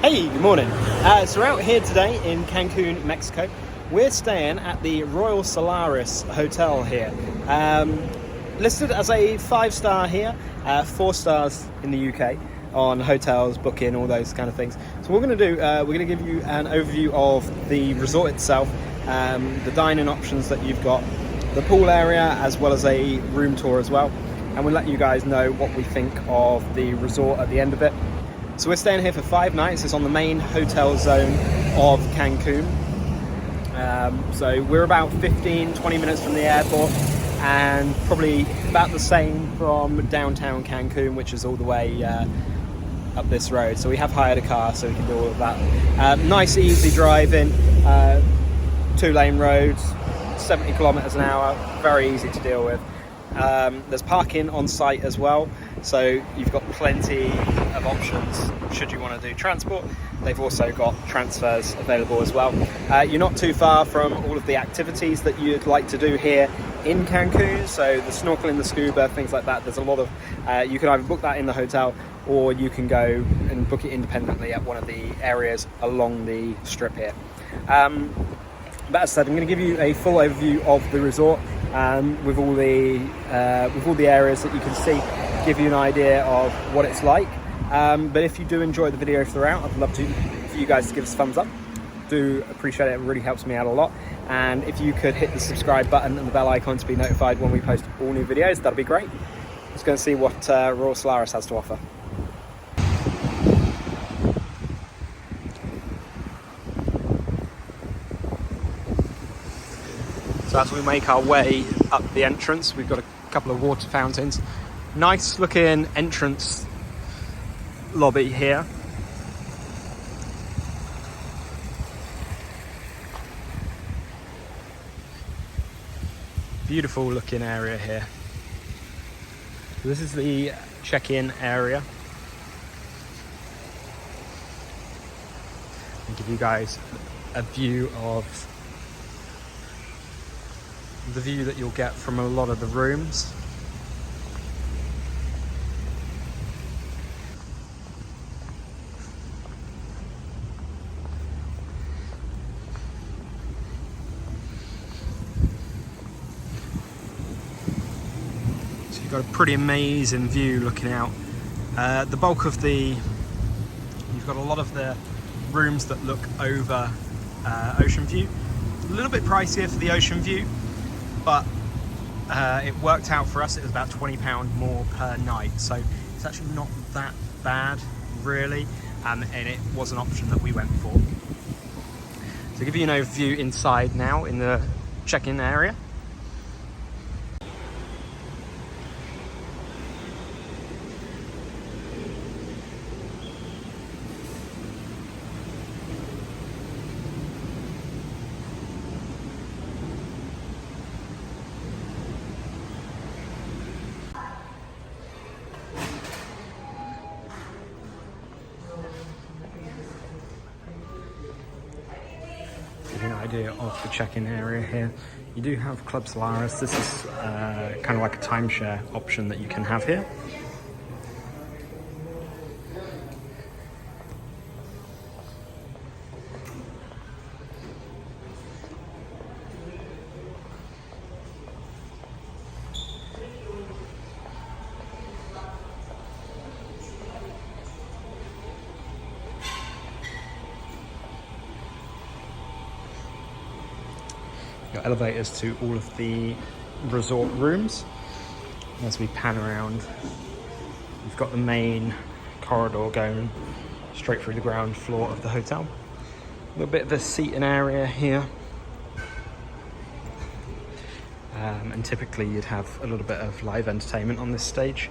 Hey, good morning. So we're out here today in Cancun, Mexico. We're staying at the Royal Solaris Hotel here. Listed as a 5-star here, 4 stars in the UK on hotels, booking, all those kind of things. So what we're going to do, we're going to give you an overview of the resort itself, the dining options that you've got, the pool area, as well as a room tour as well. And we'll let you guys know what we think of the resort at the end of it. So we're staying here for 5 nights. It's on the main hotel zone of Cancun. So we're about 15-20 minutes from the airport, and probably about the same from downtown Cancun, which is all the way up this road. So we have hired a car so we can do all of that. Nice easy driving, 2-lane roads, 70 kilometers an hour, very easy to deal with. There's parking on site as well, so you've got plenty of options should you want to do transport. They've also got transfers available as well. You're not too far from all of the activities that you'd like to do here in Cancun, so the snorkeling, the scuba, things like that. There's a lot of, you can either book that in the hotel or you can go and book it independently at one of the areas along the strip here. But as I said, I'm going to give you a full overview of the resort with all the areas that you can see, give you an idea of what it's like. But if you do enjoy the video throughout, I'd love for you guys to give us a thumbs up. Do appreciate it. It really helps me out a lot. And if you could hit the subscribe button and the bell icon to be notified when we post all new videos, that'd be great. Let's go and see what Royal Solaris has to offer. So as we make our way up the entrance, we've got a couple of water fountains. Nice looking entrance lobby here. Beautiful looking area here. So this is the check-in area. I'll give you guys a view of the view that you'll get from a lot of the rooms. So you've got a pretty amazing view looking out. The bulk of you've got a lot of the rooms that look over ocean view. A little bit pricier for the ocean view, but it worked out for us. It was about £20 more per night, so it's actually not that bad really, and it was an option that we went for. So I'll give you an overview inside now in the check-in area. An idea of the check-in area here. You do have Club Solaris. This is kind of like a timeshare option that you can have here. Got elevators to all of the resort rooms. As we pan around, we've got the main corridor going straight through the ground floor of the hotel. A little bit of a seating area here. And typically you'd have a little bit of live entertainment on this stage.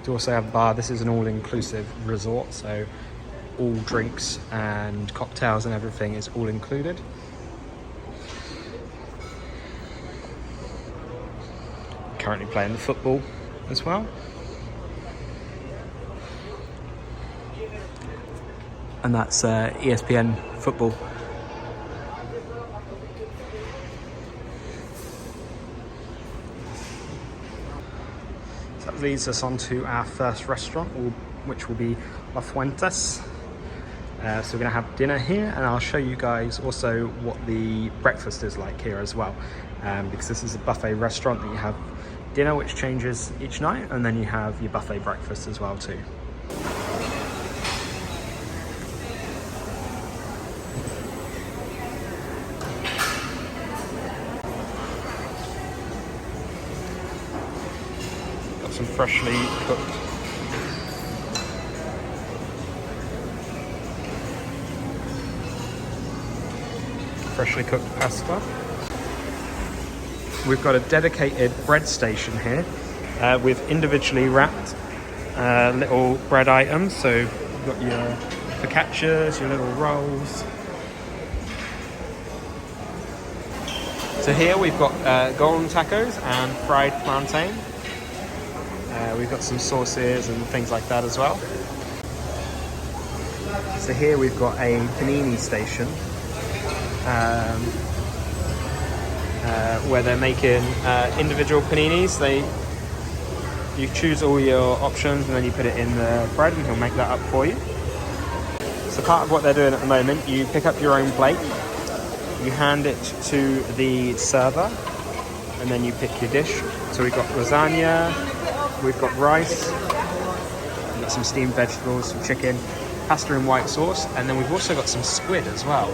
You also have a bar. This is an all-inclusive resort, so all drinks and cocktails and everything is all included. Currently playing the football as well. And that's ESPN football. leads us on to our first restaurant, which will be Fuentes. So we're going to have dinner here, and I'll show you guys also what the breakfast is like here as well, because this is a buffet restaurant that you have dinner which changes each night, and then you have your buffet breakfast as well too. Got some freshly cooked pasta. We've got a dedicated bread station here with individually wrapped little bread items. So you've got your focaccias, your little rolls. So here we've got golden tacos and fried plantain. We've got some sauces and things like that as well. So here we've got a panini station where they're making individual paninis. You choose all your options and then you put it in the bread and he'll make that up for you. So part of what they're doing at the moment, you pick up your own plate, you hand it to the server, and then you pick your dish. So we've got lasagna, we've got rice, we've got some steamed vegetables, some chicken, pasta and white sauce, and then we've also got some squid as well.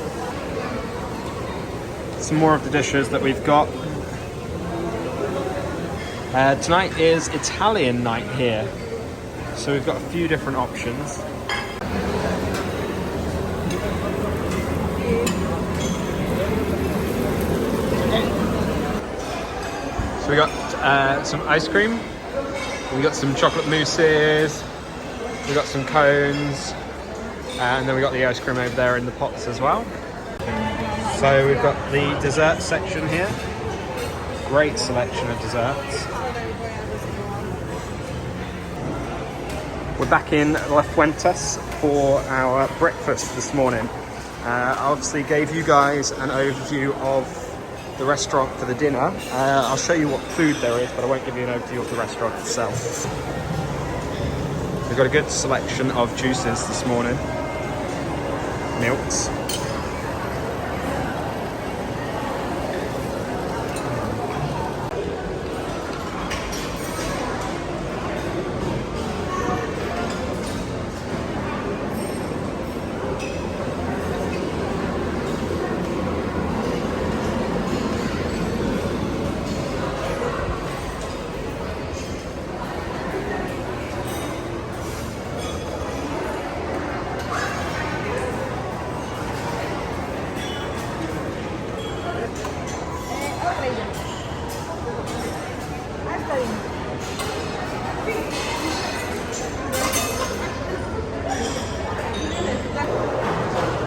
Some more of the dishes that we've got. Tonight is Italian night here, so we've got a few different options. So we got some ice cream, we got some chocolate mousses, we got some cones, and then we got the ice cream over there in the pots as well. So we've got the dessert section here. Great selection of desserts. We're back in La Fuentes for our breakfast this morning. I obviously gave you guys an overview of the restaurant for the dinner. I'll show you what food there is, but I won't give you an overview of the restaurant itself. We've got a good selection of juices this morning. Milks.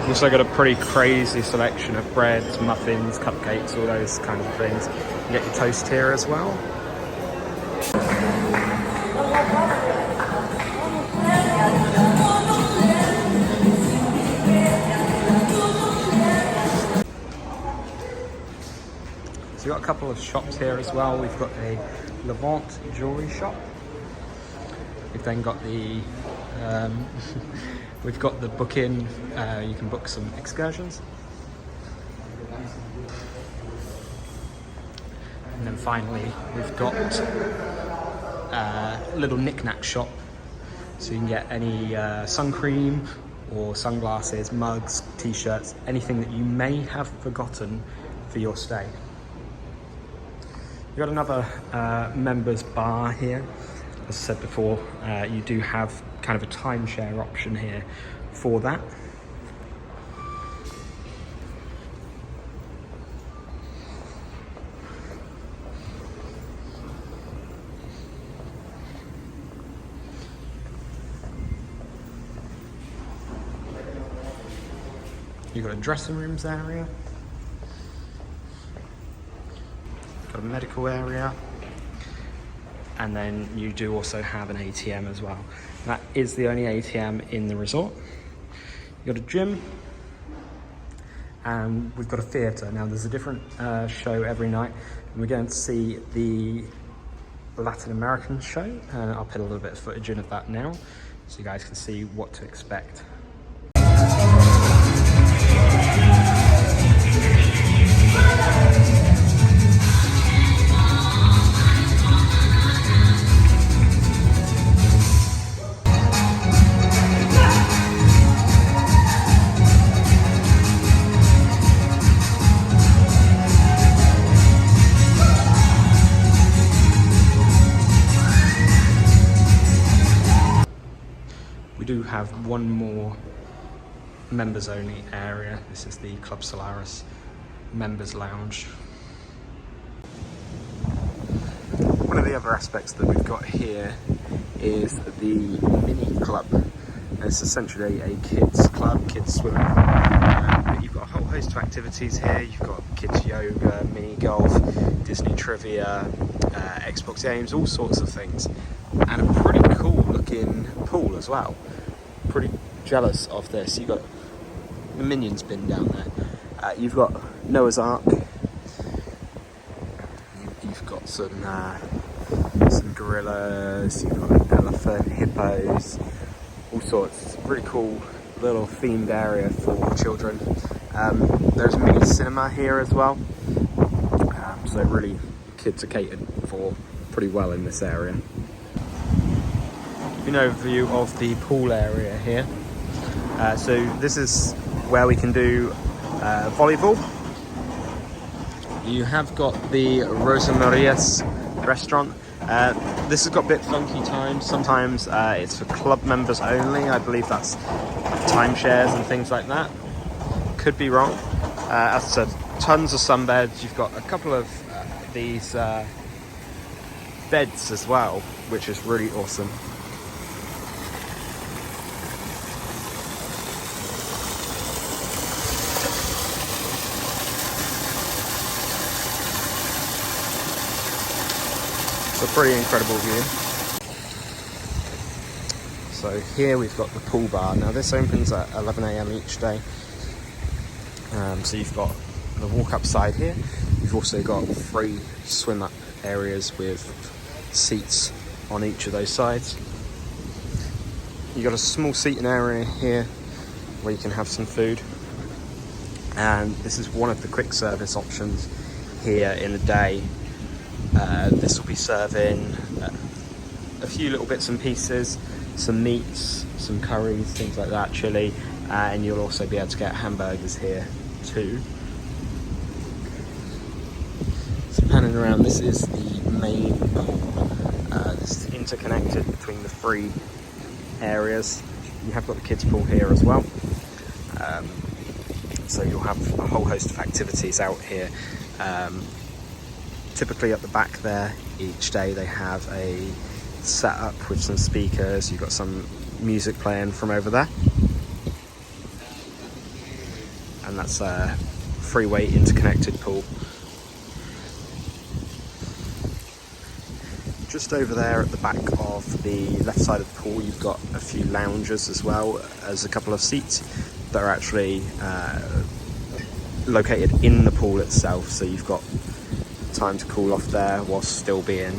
Also got a pretty crazy selection of breads, muffins, cupcakes, all those kind of things. You get your toast here as well. So we've got a couple of shops here as well. We've got a Levant jewelry shop. We've then got the we've got the book-in, you can book some excursions. And then finally, we've got a little knick-knack shop. So you can get any sun cream or sunglasses, mugs, t-shirts, anything that you may have forgotten for your stay. We've got another members bar here. As I said before, you do have kind of a timeshare option here for that. You've got a dressing rooms area, got a medical area, and then you do also have an ATM as well. That is the only ATM in the resort. You've got a gym, and we've got a theatre. Now there's a different show every night, and we're going to see the Latin American show. I'll put a little bit of footage in of that now so you guys can see what to expect. We do have one more members only area. This is the Club Solaris members lounge. One of the other aspects that we've got here is the mini club. It's essentially a kids club, kids swimming pool. You've got a whole host of activities here. You've got kids yoga, mini golf, Disney trivia, Xbox games, all sorts of things. And a pretty cool looking pool as well. Pretty jealous of this. You've got the Minions bin down there. You've got Noah's Ark. You've got some gorillas. You've got an elephant, hippos, all sorts. It's a really cool little themed area for children. There's a mini cinema here as well. So really, kids are catered for pretty well in this area. An overview of the pool area here. So this is where we can do volleyball. You have got the Rosa Maria's restaurant. This has got a bit funky times. Sometimes it's for club members only. I believe that's timeshares and things like that. Could be wrong. As I said, tons of sunbeds. You've got a couple of these beds as well, which is really awesome. It's a pretty incredible view. So here we've got the pool bar. Now this opens at 11 AM each day. So you've got the walk up side here. You've also got free swim up areas with seats on each of those sides. You've got a small seating area here where you can have some food. And this is one of the quick service options here in the day. This will be serving a few little bits and pieces, some meats, some curries, things like that, chili, and you'll also be able to get hamburgers here too. So panning around, this is the main pool. This is interconnected between the three areas. You have got the kids pool here as well. So you'll have a whole host of activities out here. Typically at the back there, each day they have a setup with some speakers. You've got some music playing from over there. And that's a freeway interconnected pool. Just over there at the back of the left side of the pool, you've got a few lounges as well as a couple of seats that are actually located in the pool itself. So you've got time to cool off there whilst still being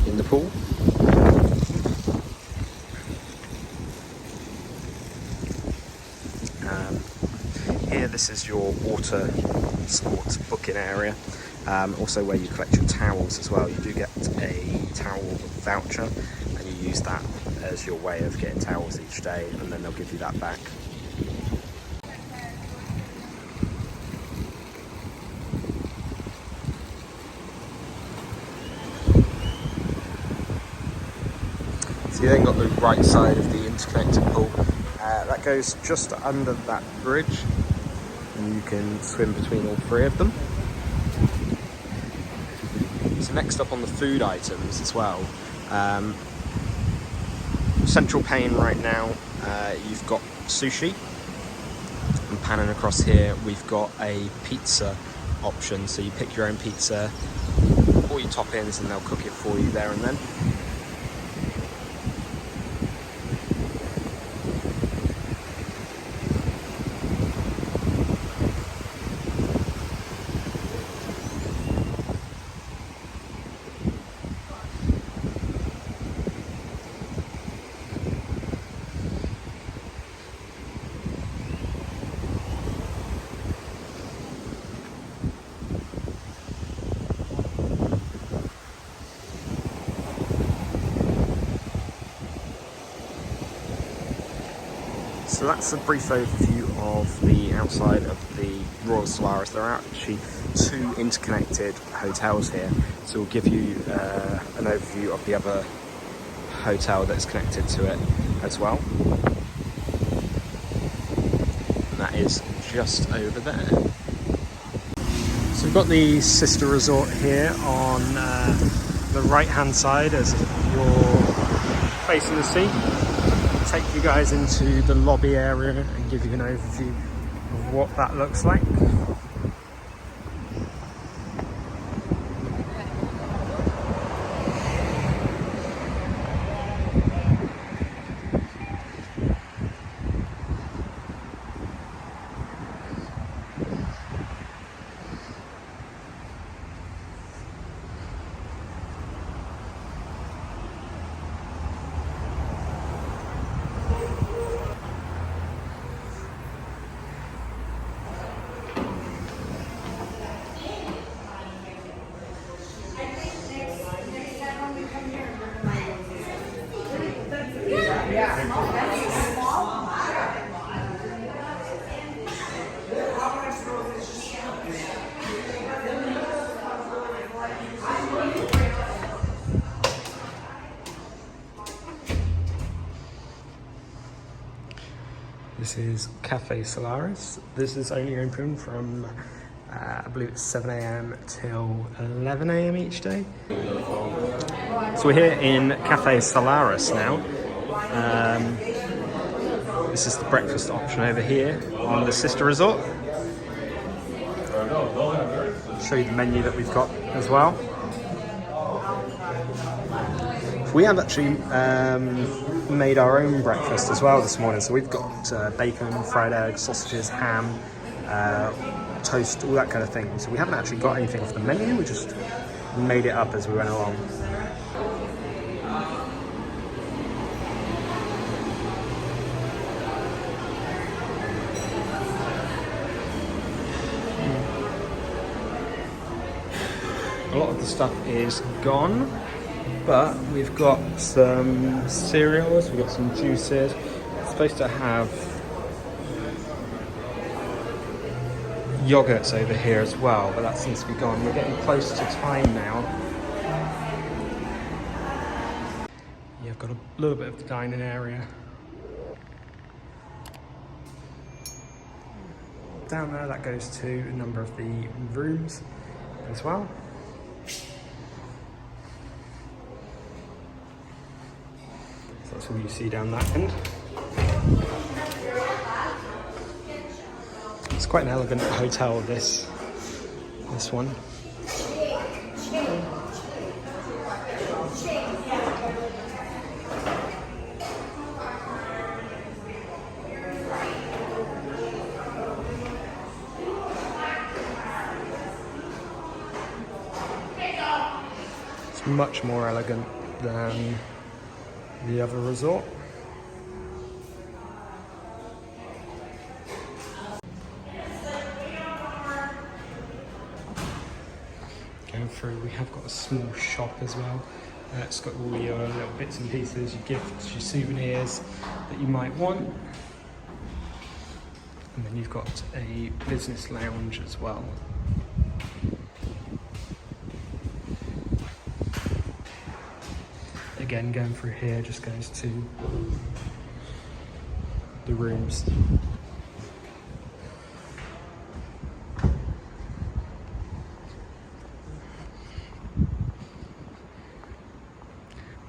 in the pool. Here, this is your water sports booking area, also where you collect your towels as well. You do get a towel voucher and you use that as your way of getting towels each day, and then they'll give you that back. So you then got the right side of the interconnected pool. That goes just under that bridge, and you can swim between all three of them. So next up on the food items as well. Central pane right now, you've got sushi. And panning across here, we've got a pizza option. So you pick your own pizza, all your toppings, and they'll cook it for you there and then. So that's a brief overview of the outside of the Royal Solaris. There are actually two interconnected hotels here, so we'll give you an overview of the other hotel that's connected to it as well. And that is just over there. So we've got the sister resort here on the right hand side as you're facing the sea. Take you guys into the lobby area and give you an overview of what that looks like. This is Cafe Solaris. This is only open from, I believe it's 7 AM till 11 AM each day. So we're here in Cafe Solaris now. This is the breakfast option over here on the sister resort. I'll show you the menu that we've got as well. We have actually made our own breakfast as well this morning. So we've got bacon, fried eggs, sausages, ham, toast, all that kind of thing. So we haven't actually got anything off the menu, we just made it up as we went along. A lot of the stuff is gone, but we've got some cereals, we've got some juices. It's supposed to have yogurts over here as well, but that seems to be gone. We're getting close to time now. Yeah, I've got a little bit of the dining area. Down there, that goes to a number of the rooms as well. That's all you see down that end. It's quite an elegant hotel, this one. It's much more elegant than the other resort. Going through, we have got a small shop as well. It's got all your little bits and pieces, your gifts, your souvenirs that you might want. And then you've got a business lounge as well. Again, going through here just goes to the rooms.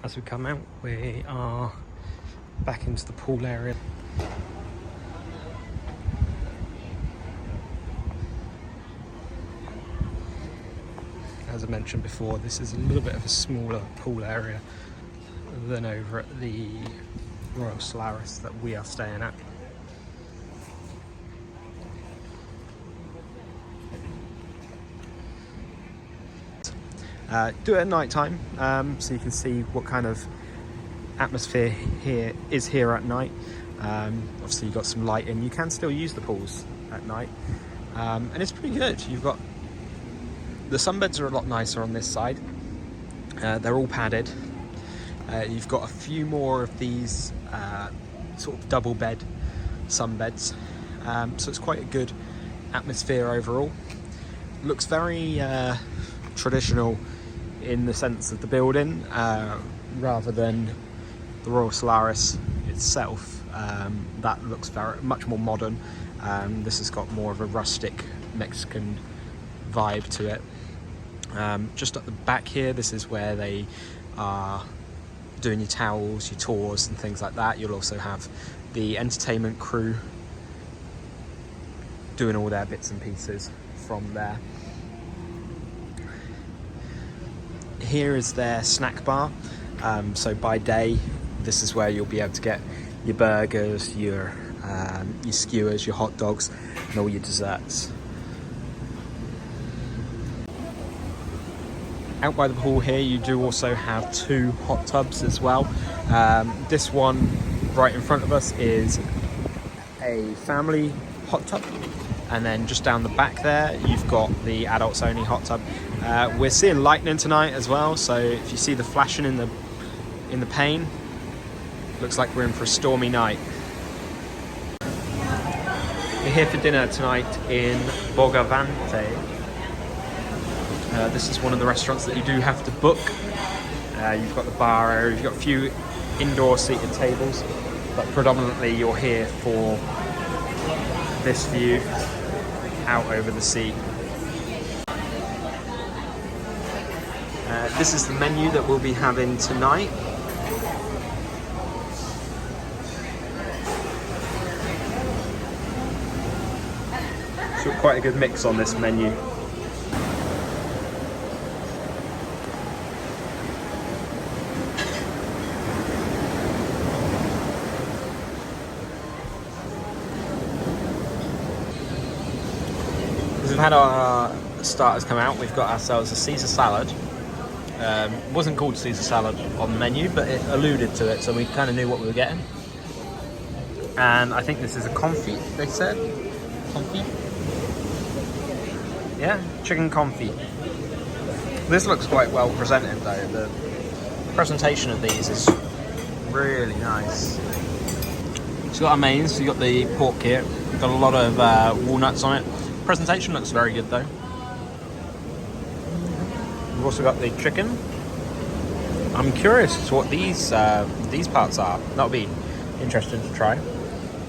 As we come out, we are back into the pool area. As I mentioned before, this is a little bit of a smaller pool area than over at the Royal Solaris that we are staying at. Do it at night time, so you can see what kind of atmosphere here is here at night. Obviously you've got some lighting. You can still use the pools at night, and it's pretty good. You've got the sunbeds are a lot nicer on this side. They're all padded. You've got a few more of these sort of double bed sunbeds. So it's quite a good atmosphere overall. Looks very traditional in the sense of the building, rather than the Royal Solaris itself. That looks much more modern. This has got more of a rustic Mexican vibe to it. Just at the back here, this is where they are doing your towels, your tours and things like that. You'll also have the entertainment crew doing all their bits and pieces from there. Here is their snack bar. So by day, this is where you'll be able to get your burgers, your skewers, your hot dogs, and all your desserts. Out by the pool here, you do also have 2 hot tubs as well. This one right in front of us is a family hot tub, and then just down the back there, you've got the adults only hot tub. We're seeing lightning tonight as well, so if you see the flashing in the pane, looks like we're in for a stormy night. We're here for dinner tonight in Bogavante. This is one of the restaurants that you do have to book. You've got the bar area, you've got a few indoor seated tables, but predominantly you're here for this view out over the sea. This is the menu that we'll be having tonight. So quite a good mix on this menu. We've had our starters come out. We've got ourselves a Caesar salad. It wasn't called Caesar salad on the menu, but it alluded to it, so we kind of knew what we were getting. And I think this is a confit, they said. Confit? Yeah, chicken confit. This looks quite well presented though. The presentation of these is really nice. So you've got our mains, you've got the pork here. We've got a lot of walnuts on it. Presentation looks very good though. We've also got the chicken. I'm curious as to what these parts are. That'll be interesting to try.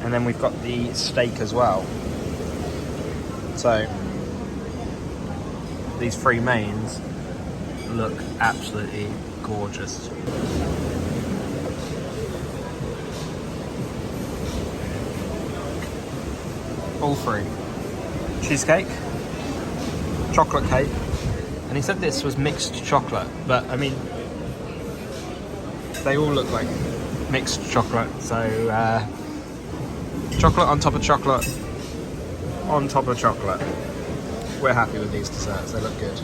And then we've got the steak as well. So these 3 mains look absolutely gorgeous. All 3. Cheesecake, chocolate cake, and he said this was mixed chocolate, but I mean, they all look like mixed chocolate, so chocolate on top of chocolate on top of chocolate. We're happy with these desserts, they look good.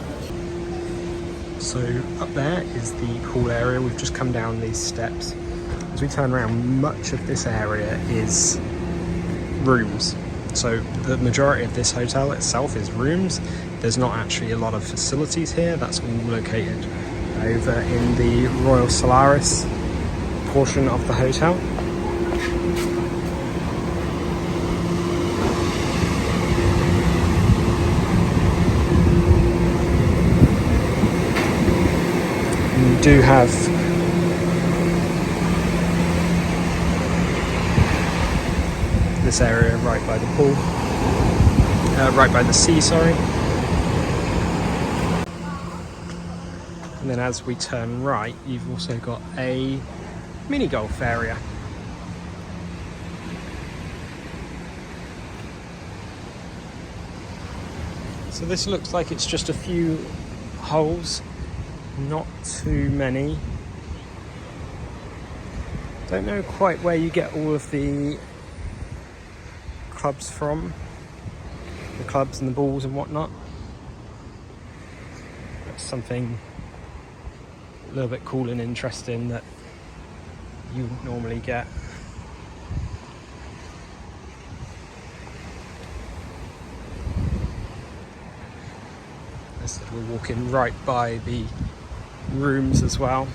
So up there is the pool area. We've just come down these steps. As we turn around, much of this area is rooms. So the majority of this hotel itself is rooms. There's not actually a lot of facilities here. That's all located over in the Royal Solaris portion of the hotel. And you do have this area right by the pool, right by the sea, sorry. And then as we turn right, you've also got a mini golf area. So this looks like it's just a few holes, not too many. Don't know quite where you get all of the clubs from, the clubs and the balls and whatnot. That's something a little bit cool and interesting that you wouldn't normally get. As we're walking right by the rooms as well.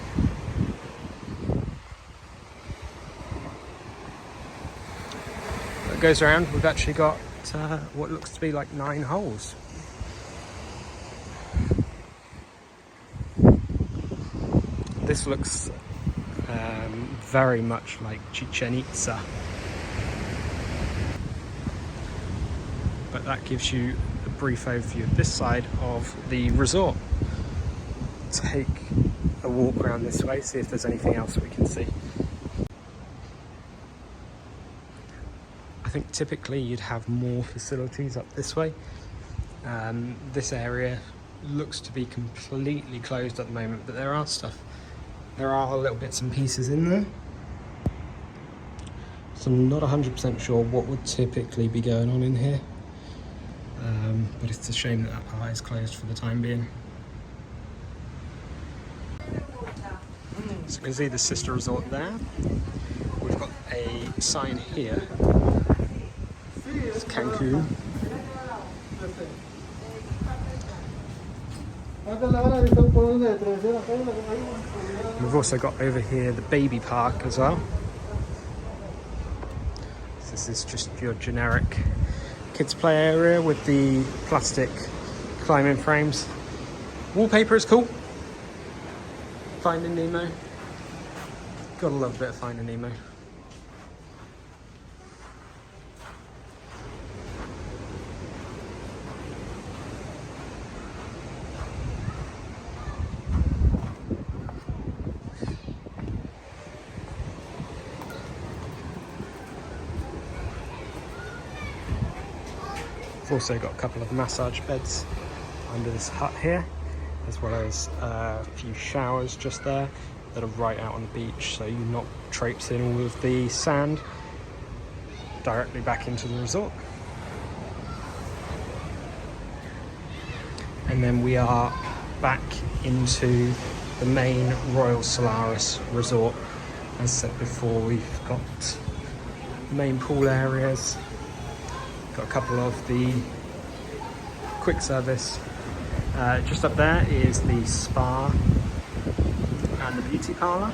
that goes around, we've actually got what looks to be like 9 holes. This looks very much like Chichen Itza, but that gives you a brief overview of this side of the resort. Take a walk around this way, see if there's anything else we can see. I think typically you'd have more facilities up this way. This area looks to be completely closed at the moment, but there are little bits and pieces in there. So I'm not 100% sure what would typically be going on in here, but it's a shame that that part is closed for the time being. So you can see the sister resort there. We've got a sign here. It's Cancun. We've also got over here the baby park as well. So this is just your generic kids play area with the plastic climbing frames. Wallpaper is cool. Finding Nemo. Gotta love a bit of Finding Nemo. We've also got a couple of massage beds under this hut here, as well as a few showers just there that are right out on the beach, so you're not traipsing all of the sand directly back into the resort. And then we are back into the main Royal Solaris resort. As said before, we've got the main pool areas, got a couple of the quick service. Just up there is the spa and the beauty parlour.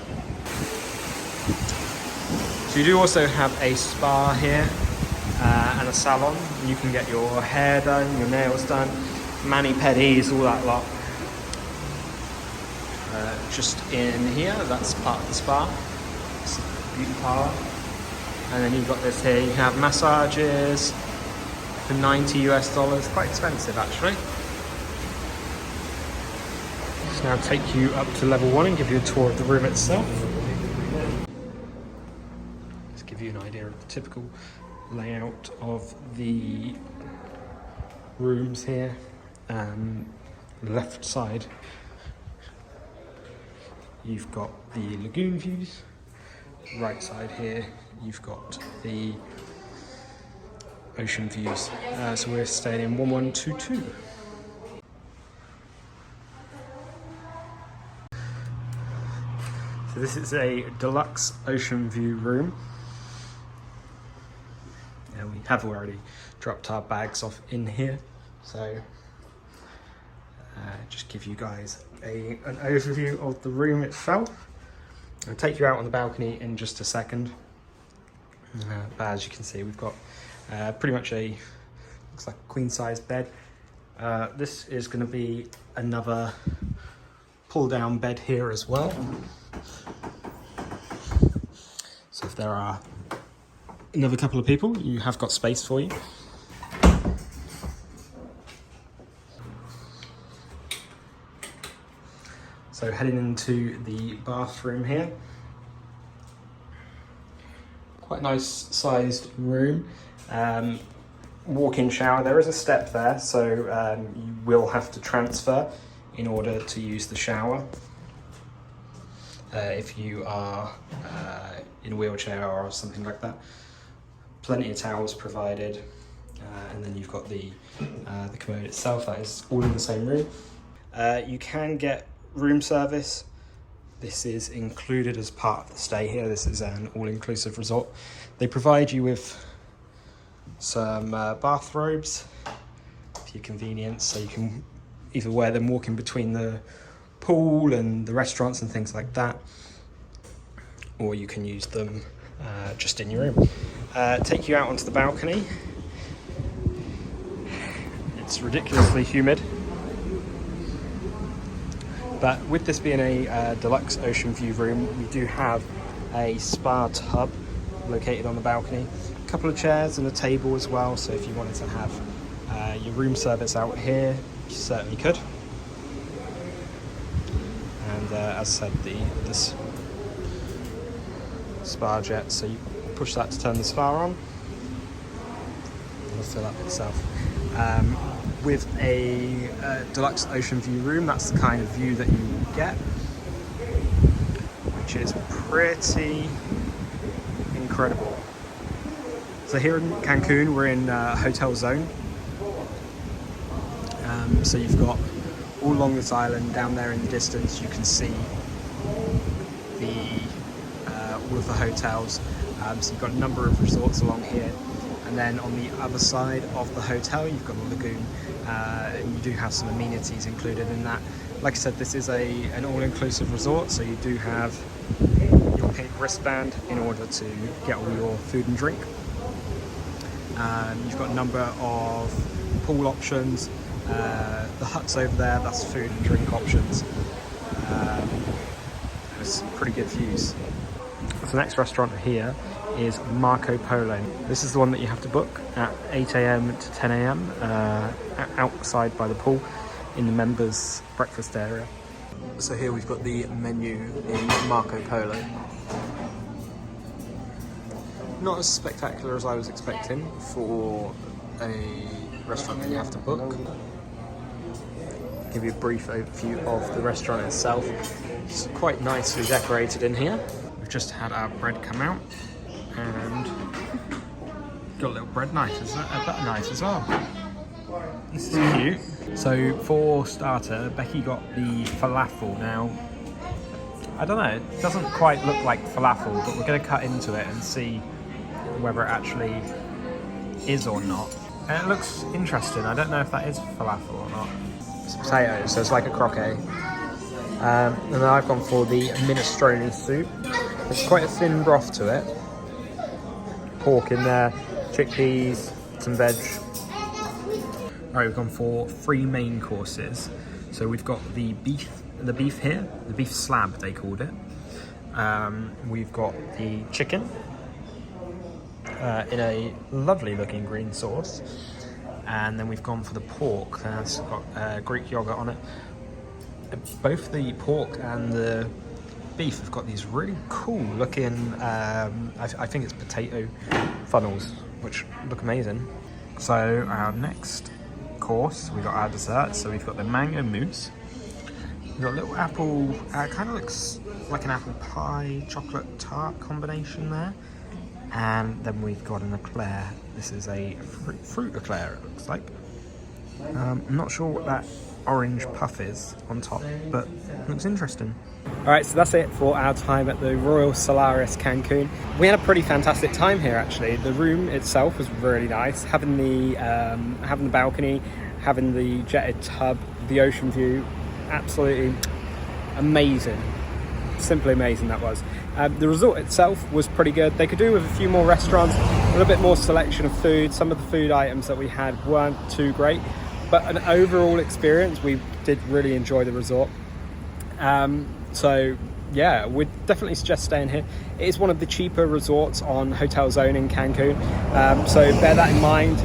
So you do also have a spa here and a salon. You can get your hair done, your nails done, mani-pedis, all that lot. Just in here, that's part of the spa. It's a beauty parlour. And then you've got this here, you can have massages for $90 US, quite expensive actually. Now take you up to level 1 and give you a tour of the room itself. Just give you an idea of the typical layout of the rooms here. Left side, you've got the lagoon views. Right side here, you've got the ocean views. So we're staying in 1122. So this is a deluxe ocean view room. Yeah, we have already dropped our bags off in here, so just give you guys an overview of the room itself. I'll take you out on the balcony in just a second. But as you can see, we've got pretty much looks like a queen size bed. This is going to be another pull down bed here as well. So if there are another couple of people, you have got space for you. So heading into the bathroom here. Quite a nice sized room. Walk-in shower. There is a step there, so you will have to transfer in order to use the shower. If you are in a wheelchair or something like that. Plenty of towels provided, and then you've got the commode itself. That is all in the same room. You can get room service. This is included as part of the stay here. This is an all-inclusive resort. They provide you with some bathrobes for your convenience, so you can either wear them walking between the pool and the restaurants and things like that, or you can use them just in your room. take you out onto the balcony. It's ridiculously humid, but with this being a deluxe ocean view room, we do have a spa tub located on the balcony, a couple of chairs and a table as well, so if you wanted to have your room service out here, you certainly could. And as I said, this spa jet, so you push that to turn the spa on, it'll fill up itself. With a deluxe ocean view room, that's the kind of view that you get, which is pretty incredible. So here in Cancun, we're in Hotel Zone. So you've got all along this island, down there in the distance, you can see all of the hotels. So you've got a number of resorts along here. And then on the other side of the hotel, you've got a lagoon, and you do have some amenities included in that. Like I said, this is an all-inclusive resort, so you do have your pink wristband in order to get all your food and drink. You've got a number of pool options. The huts over there, that's food and drink options. There's some pretty good views. So the next restaurant here is Marco Polo. This is the one that you have to book at 8 AM to 10 AM outside by the pool in the members breakfast area. So here we've got the menu in Marco Polo. Not as spectacular as I was expecting for a restaurant that you have to book. Give you a brief overview of the restaurant itself. It's quite nicely decorated in here. We've just had our bread come out. And got a little bread knife, a butter knife as well. This is cute. So for starter, Becky got the falafel. Now, I don't know, it doesn't quite look like falafel, but we're going to cut into it and see whether it actually is or not. And it looks interesting. I don't know if that is falafel or not. It's potatoes, so it's like a croquet. And then I've gone for the minestrone soup. It's quite a thin broth to it. Pork in there, chickpeas, some veg. Alright, we've gone for 3 main courses. So we've got the beef here, the beef slab they called it. We've got the chicken in a lovely looking green sauce. And then we've gone for the pork, that's got Greek yogurt on it. Both the pork and the beef have got these really cool looking, I think it's potato funnels, which look amazing. So our next course, we got our dessert. So we've got the mango mousse. We've got a little apple, kind of looks like an apple pie, chocolate tart combination there. And then we've got an eclair. This is a fruit eclair, it looks like. I'm not sure what that orange puff is on top, but it looks interesting. Alright, so that's it for our time at the Royal Solaris Cancun. We had a pretty fantastic time here actually. The room itself was really nice. Having the balcony, having the jetted tub, the ocean view, absolutely amazing. Simply amazing that was. The resort itself was pretty good. They could do with a few more restaurants, a little bit more selection of food. Some of the food items that we had weren't too great, but an overall experience, we did really enjoy the resort. So yeah, we'd definitely suggest staying here. It is one of the cheaper resorts on Hotel Zone in Cancun, so bear that in mind.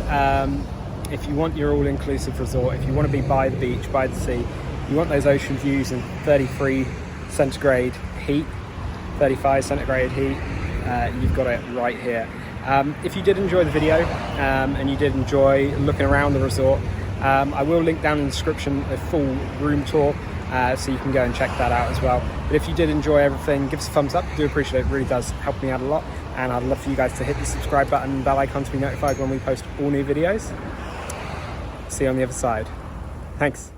If you want your all-inclusive resort, if you want to be by the beach, by the sea, you want those ocean views and 33 centigrade heat, 35 centigrade heat, you've got it right here. If you did enjoy the video and you did enjoy looking around the resort, I will link down in the description a full room tour, so you can go and check that out as well. But if you did enjoy everything, give us a thumbs up. I do appreciate it. It really does help me out a lot, and I'd love for you guys to hit the subscribe button and bell icon to be notified when we post all new videos. See you on the other side. Thanks.